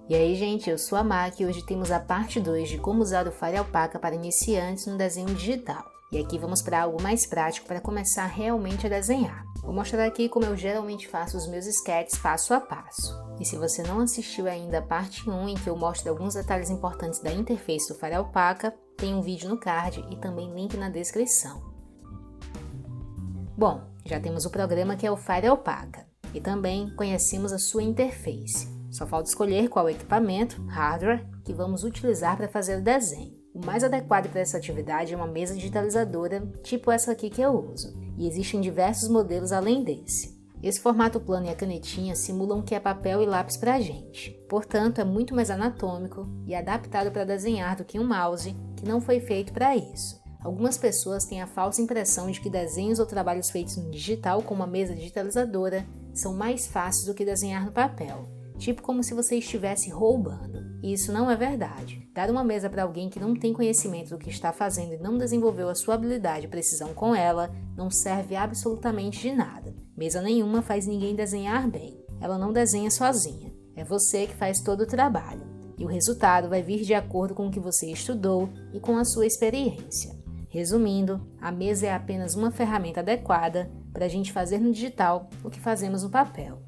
E aí, gente, eu sou a Mac e hoje temos a parte 2 de como usar o Fire Alpaca para iniciantes no desenho digital. E aqui vamos para algo mais prático para começar realmente a desenhar. Vou mostrar aqui como eu geralmente faço os meus sketches passo a passo. E se você não assistiu ainda a parte 1, em que eu mostro alguns detalhes importantes da interface do Fire Alpaca, tem um vídeo no card e também link na descrição. Bom, já temos o programa que é o Fire Alpaca e também conhecemos a sua interface. Só falta escolher qual equipamento, hardware, que vamos utilizar para fazer o desenho. O mais adequado para essa atividade é uma mesa digitalizadora, tipo essa aqui que eu uso, e existem diversos modelos além desse. Esse formato plano e a canetinha simulam que é papel e lápis para a gente, portanto é muito mais anatômico e adaptado para desenhar do que um mouse, que não foi feito para isso. Algumas pessoas têm a falsa impressão de que desenhos ou trabalhos feitos no digital com uma mesa digitalizadora são mais fáceis do que desenhar no papel. Tipo como se você estivesse roubando. E isso não é verdade. Dar uma mesa para alguém que não tem conhecimento do que está fazendo e não desenvolveu a sua habilidade e precisão com ela, não serve absolutamente de nada. Mesa nenhuma faz ninguém desenhar bem. Ela não desenha sozinha. É você que faz todo o trabalho. E o resultado vai vir de acordo com o que você estudou e com a sua experiência. Resumindo, a mesa é apenas uma ferramenta adequada para a gente fazer no digital o que fazemos no papel.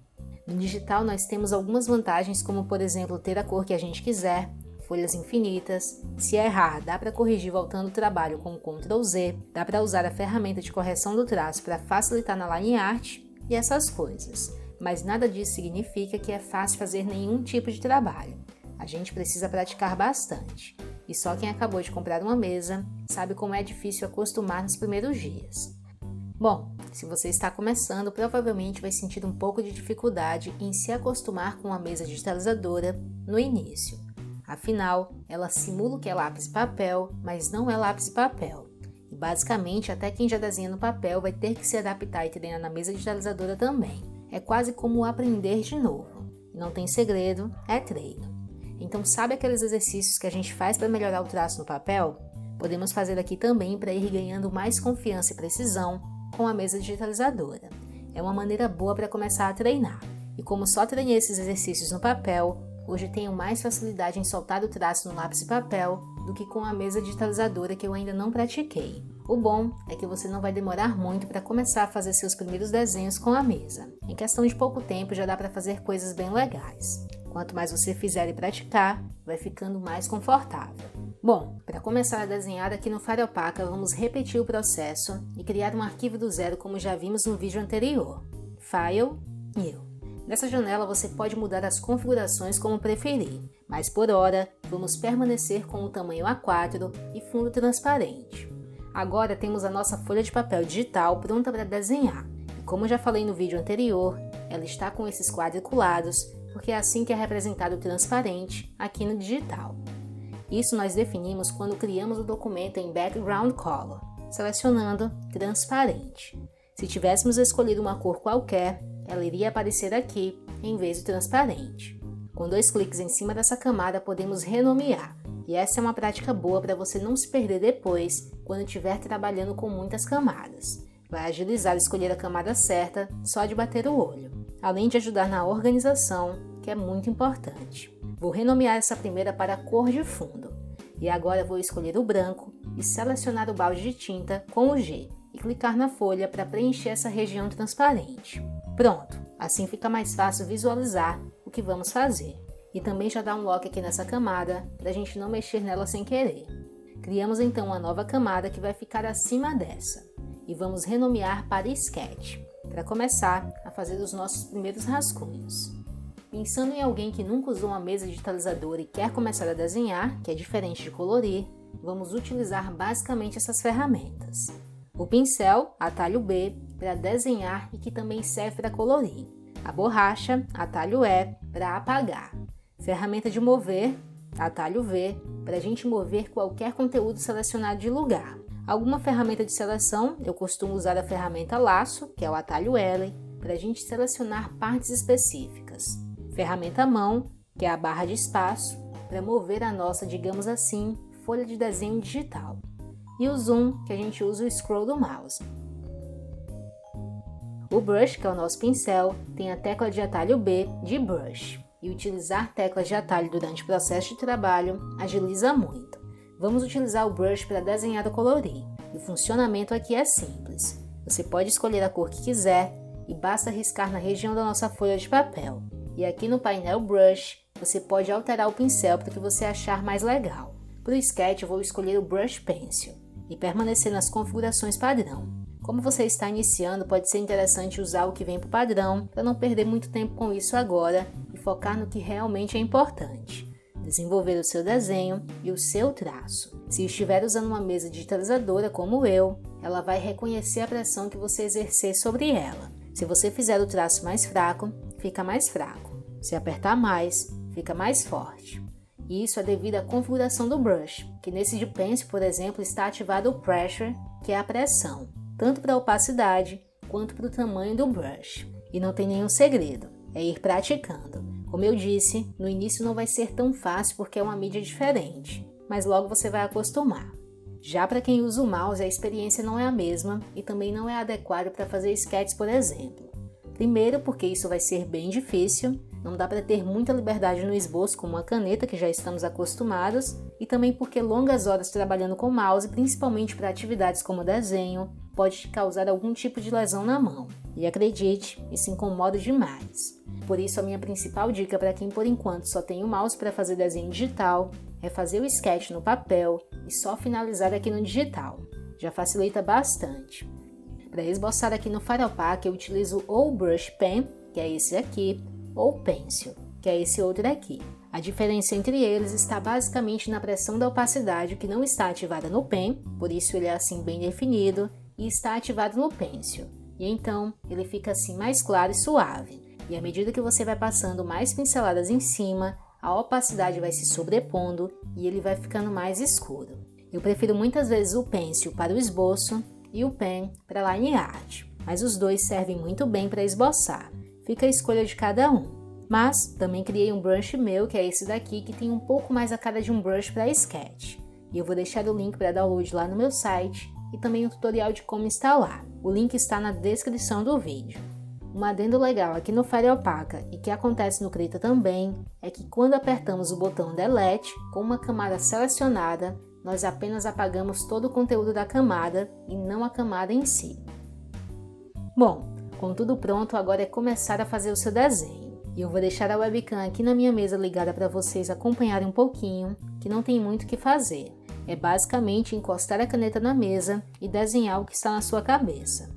No digital nós temos algumas vantagens, como por exemplo ter a cor que a gente quiser, folhas infinitas, se errar dá para corrigir voltando o trabalho com o Ctrl Z, dá para usar a ferramenta de correção do traço para facilitar na line art e essas coisas. Mas nada disso significa que é fácil fazer nenhum tipo de trabalho. A gente precisa praticar bastante. E só quem acabou de comprar uma mesa sabe como é difícil acostumar nos primeiros dias. Bom, se você está começando, provavelmente vai sentir um pouco de dificuldade em se acostumar com a mesa digitalizadora no início. Afinal, ela simula o que é lápis e papel, mas não é lápis e papel. E basicamente, até quem já desenha no papel vai ter que se adaptar e treinar na mesa digitalizadora também. É quase como aprender de novo. E não tem segredo, é treino. Então, sabe aqueles exercícios que a gente faz para melhorar o traço no papel? Podemos fazer aqui também para ir ganhando mais confiança e precisão com a mesa digitalizadora. É uma maneira boa para começar a treinar. E como só treinei esses exercícios no papel, hoje tenho mais facilidade em soltar o traço no lápis e papel do que com a mesa digitalizadora que eu ainda não pratiquei. O bom é que você não vai demorar muito para começar a fazer seus primeiros desenhos com a mesa. Em questão de pouco tempo já dá para fazer coisas bem legais. Quanto mais você fizer e praticar, vai ficando mais confortável. Bom, para começar a desenhar aqui no Fire Alpaca, vamos repetir o processo e criar um arquivo do zero como já vimos no vídeo anterior. File, New. Nessa janela você pode mudar as configurações como preferir, mas por hora vamos permanecer com o tamanho A4 e fundo transparente. Agora temos a nossa folha de papel digital pronta para desenhar. E como já falei no vídeo anterior, ela está com esses quadriculados, porque é assim que é representado o transparente aqui no digital. Isso nós definimos quando criamos o documento em Background Color, selecionando Transparente. Se tivéssemos escolhido uma cor qualquer, ela iria aparecer aqui em vez do transparente. Com 2 cliques em cima dessa camada podemos renomear, e essa é uma prática boa para você não se perder depois quando estiver trabalhando com muitas camadas. Vai agilizar escolher a camada certa só de bater o olho, além de ajudar na organização, que é muito importante. Vou renomear essa primeira para a cor de fundo. E agora vou escolher o branco e selecionar o balde de tinta com o G e clicar na folha para preencher essa região transparente. Pronto, assim fica mais fácil visualizar o que vamos fazer. E também já dá um lock aqui nessa camada para a gente não mexer nela sem querer. Criamos então uma nova camada que vai ficar acima dessa. E vamos renomear para Sketch, para começar a fazer os nossos primeiros rascunhos. Pensando em alguém que nunca usou uma mesa digitalizadora e quer começar a desenhar, que é diferente de colorir, vamos utilizar basicamente essas ferramentas. O pincel, atalho B, para desenhar e que também serve para colorir. A borracha, atalho E, para apagar. Ferramenta de mover, atalho V, para a gente mover qualquer conteúdo selecionado de lugar. Alguma ferramenta de seleção, eu costumo usar a ferramenta laço, que é o atalho L, para a gente selecionar partes específicas. Ferramenta mão, que é a barra de espaço, para mover a nossa, digamos assim, folha de desenho digital. E o zoom, que a gente usa o scroll do mouse. O brush, que é o nosso pincel, tem a tecla de atalho B de brush. e utilizar teclas de atalho durante o processo de trabalho agiliza muito. Vamos utilizar o brush para desenhar ou colorir. O funcionamento aqui é simples. Você pode escolher a cor que quiser e basta riscar na região da nossa folha de papel. E aqui no painel Brush, você pode alterar o pincel para o que você achar mais legal. Para o sketch, eu vou escolher o Brush Pencil e permanecer nas configurações padrão. Como você está iniciando, pode ser interessante usar o que vem para o padrão para não perder muito tempo com isso agora e focar no que realmente é importante. Desenvolver o seu desenho e o seu traço. Se estiver usando uma mesa digitalizadora como eu, ela vai reconhecer a pressão que você exercer sobre ela. Se você fizer o traço mais fraco, fica mais fraco. Se apertar mais, fica mais forte. E isso é devido à configuração do brush, que nesse de Pencil, por exemplo, está ativado o Pressure, que é a pressão, tanto para a opacidade quanto para o tamanho do brush. E não tem nenhum segredo, é ir praticando. Como eu disse, no início não vai ser tão fácil porque é uma mídia diferente, mas logo você vai acostumar. Já para quem usa o mouse, a experiência não é a mesma e também não é adequada para fazer sketches, por exemplo. Primeiro, porque isso vai ser bem difícil, não dá para ter muita liberdade no esboço com uma caneta que já estamos acostumados, e também porque longas horas trabalhando com mouse, principalmente para atividades como desenho, pode te causar algum tipo de lesão na mão. E acredite, isso incomoda demais. Por isso, a minha principal dica para quem por enquanto só tem o mouse para fazer desenho digital é fazer o sketch no papel e só finalizar aqui no digital. Já facilita bastante. Para esboçar aqui no Final Pack, eu utilizo ou o Brush Pen, que é esse aqui, ou o Pencil, que é esse outro aqui. A diferença entre eles está basicamente na pressão da opacidade, que não está ativada no Pen, por isso ele é assim bem definido, e está ativado no Pencil. E então ele fica assim mais claro e suave. E à medida que você vai passando mais pinceladas em cima, a opacidade vai se sobrepondo e ele vai ficando mais escuro. Eu prefiro muitas vezes o Pencil para o esboço e o Pen para line art, mas os dois servem muito bem para esboçar. Fica a escolha de cada um. Mas também criei um brush meu, que é esse daqui, que tem um pouco mais a cara de um brush para sketch. E eu vou deixar o link para download lá no meu site e também um tutorial de como instalar. O link está na descrição do vídeo. Um adendo legal aqui no Final Pack e que acontece no Krita também é que quando apertamos o botão Delete com uma camada selecionada, nós apenas apagamos todo o conteúdo da camada e não a camada em si. Bom, com tudo pronto, agora é começar a fazer o seu desenho. E eu vou deixar a webcam aqui na minha mesa ligada para vocês acompanharem um pouquinho, que não tem muito o que fazer. É basicamente encostar a caneta na mesa e desenhar o que está na sua cabeça.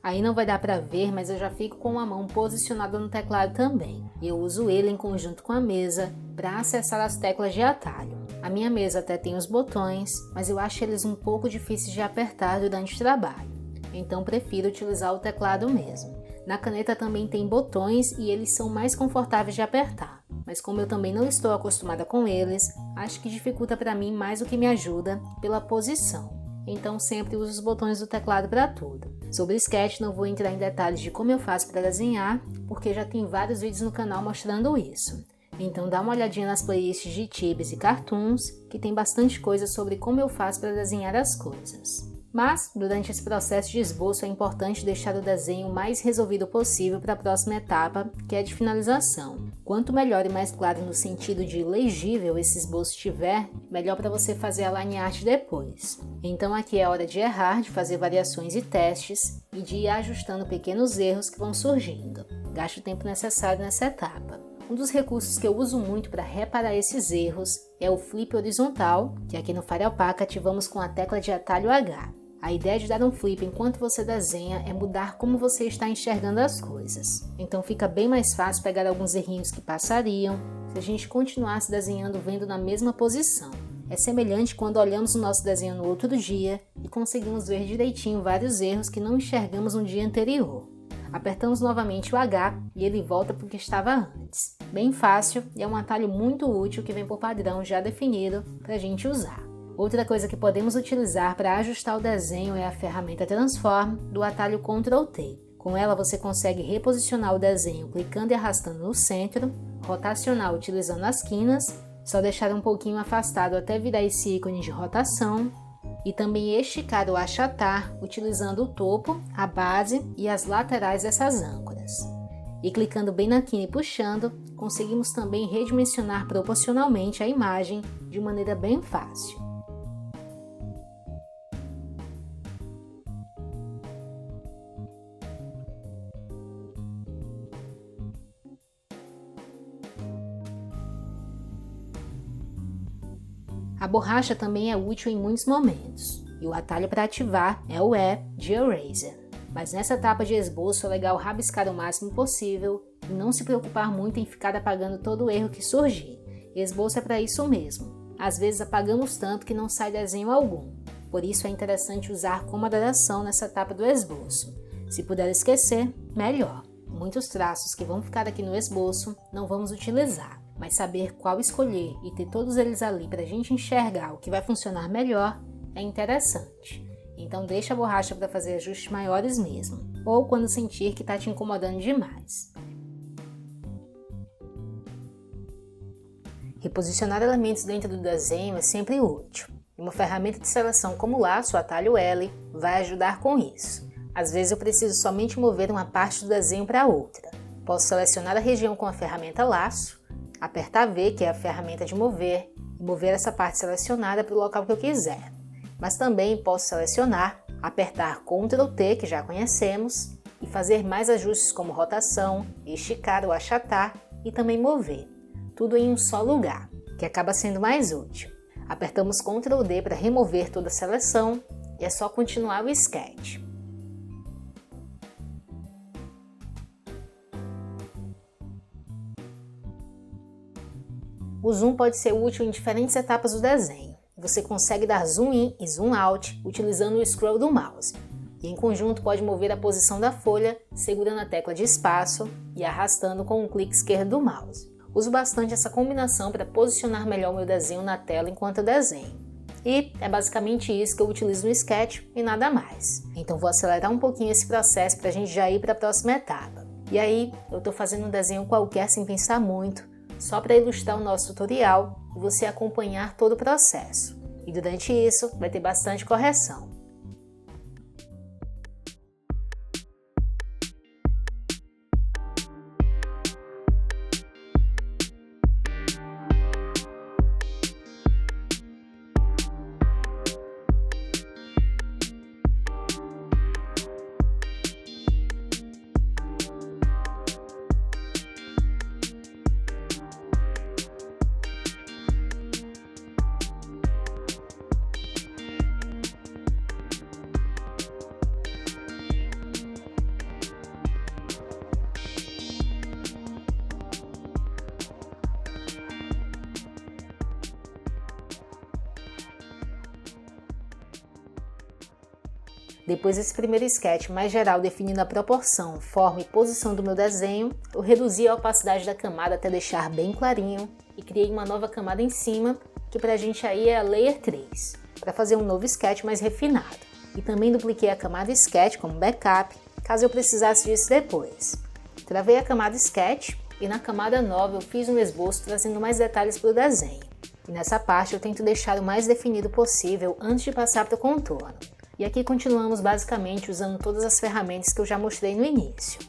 Aí não vai dar para ver, mas eu já fico com a mão posicionada no teclado também. E eu uso ele em conjunto com a mesa para acessar as teclas de atalho. A minha mesa até tem os botões, mas eu acho eles um pouco difíceis de apertar durante o trabalho. Então prefiro utilizar o teclado mesmo. Na caneta também tem botões e eles são mais confortáveis de apertar. Mas como eu também não estou acostumada com eles, acho que dificulta para mim mais do que me ajuda pela posição. Então sempre uso os botões do teclado para tudo. Sobre sketch não vou entrar em detalhes de como eu faço para desenhar, porque já tem vários vídeos no canal mostrando isso. Então dá uma olhadinha nas playlists de Tibs e Cartoons, que tem bastante coisa sobre como eu faço para desenhar as coisas. Mas, durante esse processo de esboço, é importante deixar o desenho o mais resolvido possível para a próxima etapa, que é a de finalização. Quanto melhor e mais claro no sentido de legível esse esboço estiver, melhor para você fazer a line art depois. Então aqui é hora de errar, de fazer variações e testes, e de ir ajustando pequenos erros que vão surgindo. Gaste o tempo necessário nessa etapa. Um dos recursos que eu uso muito para reparar esses erros é o flip horizontal, que aqui no Final Pack ativamos com a tecla de atalho H. A ideia de dar um flip enquanto você desenha é mudar como você está enxergando as coisas. Então fica bem mais fácil pegar alguns errinhos que passariam se a gente continuasse desenhando vendo na mesma posição. É semelhante quando olhamos o nosso desenho no outro dia e conseguimos ver direitinho vários erros que não enxergamos no dia anterior. Apertamos novamente o H e ele volta para o que estava antes. Bem fácil e é um atalho muito útil que vem por padrão já definido para a gente usar. Outra coisa que podemos utilizar para ajustar o desenho é a ferramenta Transform do atalho Ctrl T. Com ela você consegue reposicionar o desenho clicando e arrastando no centro, rotacionar utilizando as quinas, só deixar um pouquinho afastado até virar esse ícone de rotação, e também esticar ou achatar utilizando o topo, a base e as laterais dessas âncoras. E clicando bem na quina e puxando, conseguimos também redimensionar proporcionalmente a imagem de maneira bem fácil. A borracha também é útil em muitos momentos, e o atalho para ativar é o E de Eraser. Mas nessa etapa de esboço é legal rabiscar o máximo possível e não se preocupar muito em ficar apagando todo o erro que surgir. Esboço é para isso mesmo. Às vezes apagamos tanto que não sai desenho algum, por isso é interessante usar com moderação nessa etapa do esboço. Se puder esquecer, melhor. Muitos traços que vão ficar aqui no esboço não vamos utilizar, mas saber qual escolher e ter todos eles ali para a gente enxergar o que vai funcionar melhor é interessante. Então deixa a borracha para fazer ajustes maiores mesmo, ou quando sentir que está te incomodando demais. Reposicionar elementos dentro do desenho é sempre útil. Uma ferramenta de seleção como o laço, o atalho L, vai ajudar com isso. Às vezes eu preciso somente mover uma parte do desenho para outra. Posso selecionar a região com a ferramenta laço, apertar V, que é a ferramenta de mover, e mover essa parte selecionada para o local que eu quiser. Mas também posso selecionar, apertar Ctrl T, que já conhecemos, e fazer mais ajustes como rotação, esticar ou achatar e também mover. Tudo em um só lugar, que acaba sendo mais útil. Apertamos Ctrl D para remover toda a seleção e é só continuar o sketch. O zoom pode ser útil em diferentes etapas do desenho. Você consegue dar zoom in e zoom out utilizando o scroll do mouse. E em conjunto pode mover a posição da folha segurando a tecla de espaço e arrastando com o clique esquerdo do mouse. Uso bastante essa combinação para posicionar melhor o meu desenho na tela enquanto eu desenho. E é basicamente isso que eu utilizo no sketch e nada mais. Então vou acelerar um pouquinho esse processo para a gente já ir para a próxima etapa. E aí eu estou fazendo um desenho qualquer sem pensar muito, só para ilustrar o nosso tutorial e você acompanhar todo o processo. E durante isso vai ter bastante correção. Depois desse primeiro sketch mais geral definindo a proporção, forma e posição do meu desenho, eu reduzi a opacidade da camada até deixar bem clarinho e criei uma nova camada em cima, que pra gente aí é a Layer 3, para fazer um novo sketch mais refinado. E também dupliquei a camada Sketch como backup, caso eu precisasse disso depois. Travei a camada Sketch e na camada nova eu fiz um esboço trazendo mais detalhes para o desenho. E nessa parte eu tento deixar o mais definido possível antes de passar para o contorno. E aqui continuamos basicamente usando todas as ferramentas que eu já mostrei no início.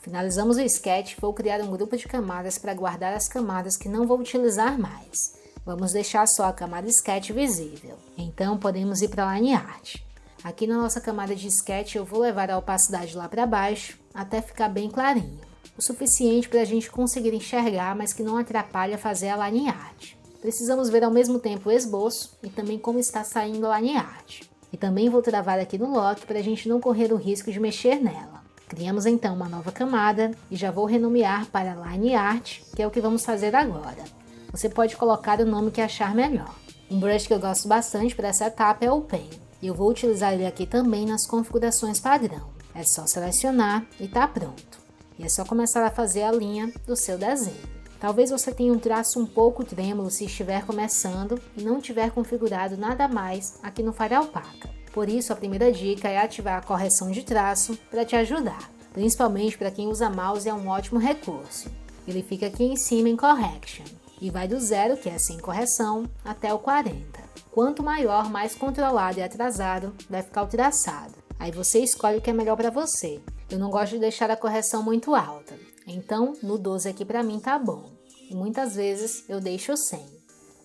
Finalizamos o sketch e vou criar um grupo de camadas para guardar as camadas que não vou utilizar mais. Vamos deixar só a camada Sketch visível. Então podemos ir para a Line Art. Aqui na nossa camada de Sketch eu vou levar a opacidade lá para baixo até ficar bem clarinho. O suficiente para a gente conseguir enxergar, mas que não atrapalha fazer a Line Art. precisamos ver ao mesmo tempo o esboço e também como está saindo a line art. E também vou travar aqui no lock para a gente não correr o risco de mexer nela. Criamos então uma nova camada e já vou renomear para line art, que é o que vamos fazer agora. Você pode colocar o nome que achar melhor. Um brush que eu gosto bastante para essa etapa é o Pen, e eu vou utilizar ele aqui também nas configurações padrão. É só selecionar e tá pronto. E é só começar a fazer a linha do seu desenho. Talvez você tenha um traço um pouco trêmulo se estiver começando e não tiver configurado nada mais aqui no Fire Alpaca. Por isso, a primeira dica é ativar a correção de traço para te ajudar. Principalmente para quem usa mouse, é um ótimo recurso. Ele fica aqui em cima em Correction e vai do 0, que é sem correção, até o 40. Quanto maior, mais controlado e atrasado vai ficar o traçado. Aí você escolhe o que é melhor para você. Eu não gosto de deixar a correção muito alta, então no 12 aqui para mim tá bom. E muitas vezes eu deixo 100.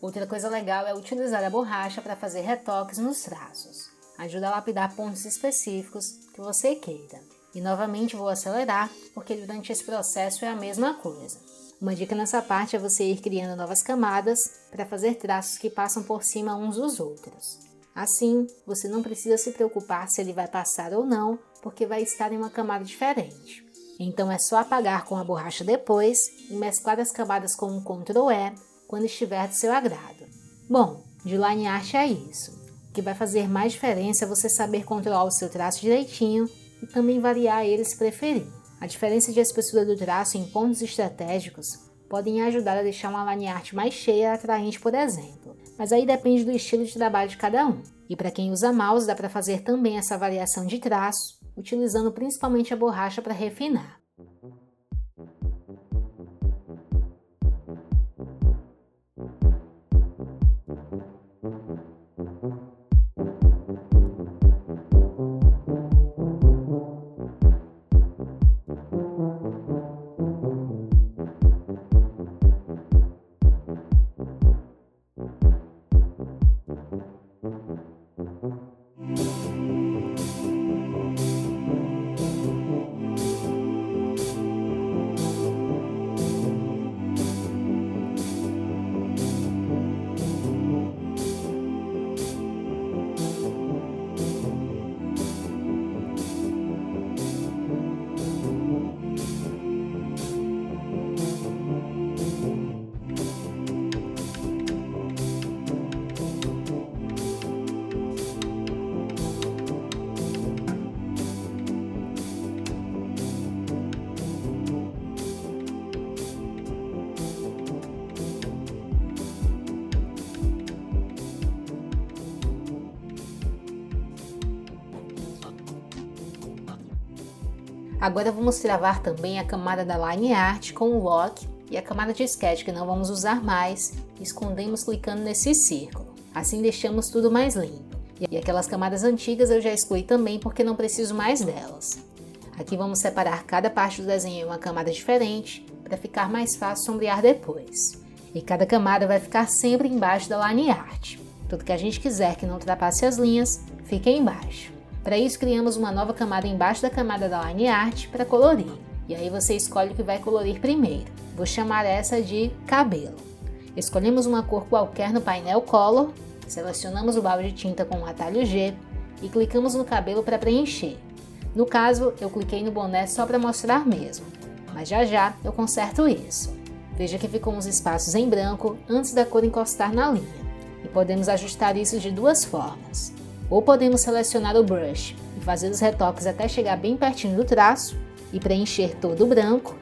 Outra coisa legal é utilizar a borracha para fazer retoques nos traços. Ajuda a lapidar pontos específicos que você queira. E novamente vou acelerar, porque durante esse processo é a mesma coisa. Uma dica nessa parte é você ir criando novas camadas para fazer traços que passam por cima uns dos outros. Assim, você não precisa se preocupar se ele vai passar ou não, porque vai estar em uma camada diferente. Então é só apagar com a borracha depois e mesclar as camadas com um Ctrl E quando estiver do seu agrado. Bom, de line art é isso. O que vai fazer mais diferença é você saber controlar o seu traço direitinho e também variar ele se preferir. A diferença de espessura do traço em pontos estratégicos podem ajudar a deixar uma line art mais cheia e atraente, por exemplo. Mas aí depende do estilo de trabalho de cada um. E para quem usa mouse, dá para fazer também essa variação de traço, utilizando principalmente a borracha para refinar. Agora vamos travar também a camada da line art com o lock e a camada de sketch que não vamos usar mais, escondemos clicando nesse círculo. Assim deixamos tudo mais limpo. E aquelas camadas antigas eu já excluí também porque não preciso mais delas. Aqui vamos separar cada parte do desenho em uma camada diferente para ficar mais fácil sombrear depois. E cada camada vai ficar sempre embaixo da line art. Tudo que a gente quiser que não ultrapasse as linhas, fica embaixo. Para isso, criamos uma nova camada embaixo da camada da line art para colorir. E aí você escolhe o que vai colorir primeiro. Vou chamar essa de cabelo. Escolhemos uma cor qualquer no painel Color, selecionamos o balde de tinta com o atalho G e clicamos no cabelo para preencher. No caso, eu cliquei no boné só para mostrar mesmo, mas já eu conserto isso. Veja que ficou uns espaços em branco antes da cor encostar na linha. E podemos ajustar isso de duas formas. Ou podemos selecionar o brush e fazer os retoques até chegar bem pertinho do traço e preencher todo o branco,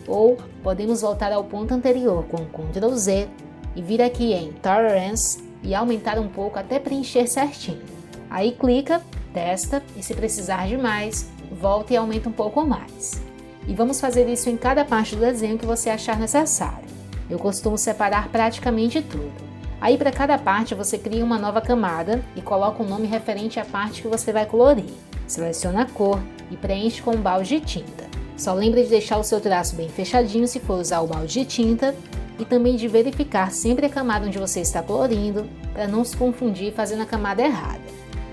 ou podemos voltar ao ponto anterior com Ctrl Z e vir aqui em Tolerance e aumentar um pouco até preencher certinho. Aí clica, testa e se precisar de mais, volta e aumenta um pouco mais. E vamos fazer isso em cada parte do desenho que você achar necessário. Eu costumo separar praticamente tudo. Aí para cada parte você cria uma nova camada e coloca um nome referente à parte que você vai colorir. Seleciona a cor e preenche com um balde de tinta. Só lembre de deixar o seu traço bem fechadinho se for usar o balde de tinta e também de verificar sempre a camada onde você está colorindo para não se confundir fazendo a camada errada.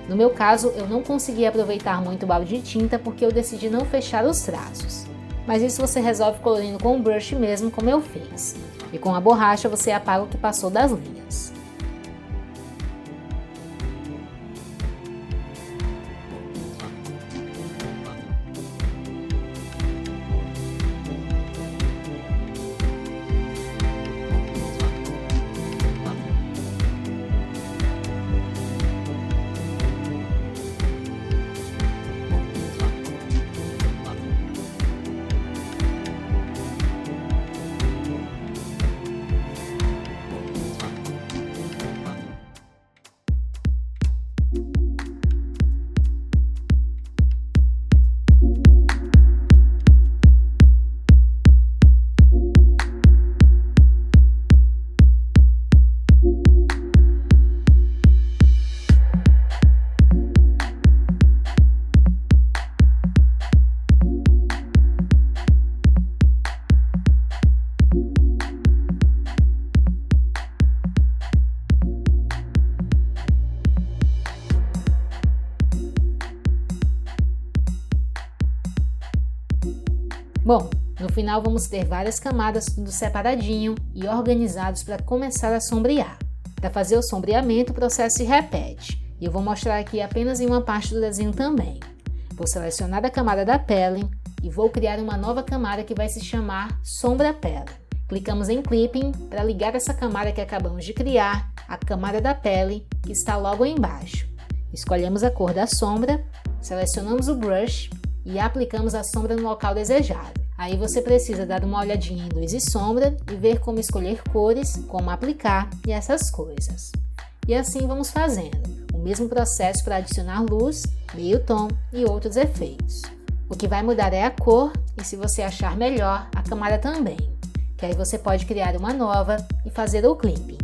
No meu caso, eu não consegui aproveitar muito o balde de tinta porque eu decidi não fechar os traços. Mas isso você resolve colorindo com o brush mesmo, como eu fiz. E com a borracha você apaga o que passou das linhas. Bom, no final vamos ter várias camadas tudo separadinho e organizados para começar a sombrear. Para fazer o sombreamento, o processo se repete e eu vou mostrar aqui apenas em uma parte do desenho também. Vou selecionar a camada da pele e vou criar uma nova camada que vai se chamar Sombra Pele. Clicamos em Clipping para ligar essa camada que acabamos de criar à camada da pele que está logo embaixo. Escolhemos a cor da sombra, selecionamos o brush e aplicamos a sombra no local desejado. Aí você precisa dar uma olhadinha em luz e sombra e ver como escolher cores, como aplicar e essas coisas. E assim vamos fazendo o mesmo processo para adicionar luz, meio tom e outros efeitos. O que vai mudar é a cor e, se você achar melhor, a camada também, que aí você pode criar uma nova e fazer o clipping.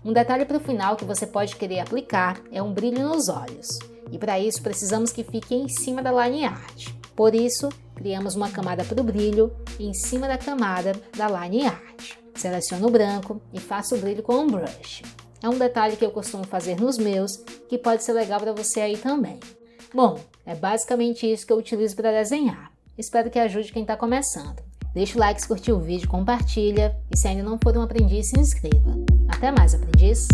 Um detalhe para o final que você pode querer aplicar é um brilho nos olhos. E para isso precisamos que fique em cima da line art. Por isso, criamos uma camada para o brilho em cima da camada da line art. Seleciono o branco e faço o brilho com um brush. É um detalhe que eu costumo fazer nos meus, que pode ser legal para você aí também. Bom, é basicamente isso que eu utilizo para desenhar. Espero que ajude quem está começando. Deixa o like se curtiu o vídeo, compartilha e se ainda não for um aprendiz, se inscreva. Até mais, aprendiz!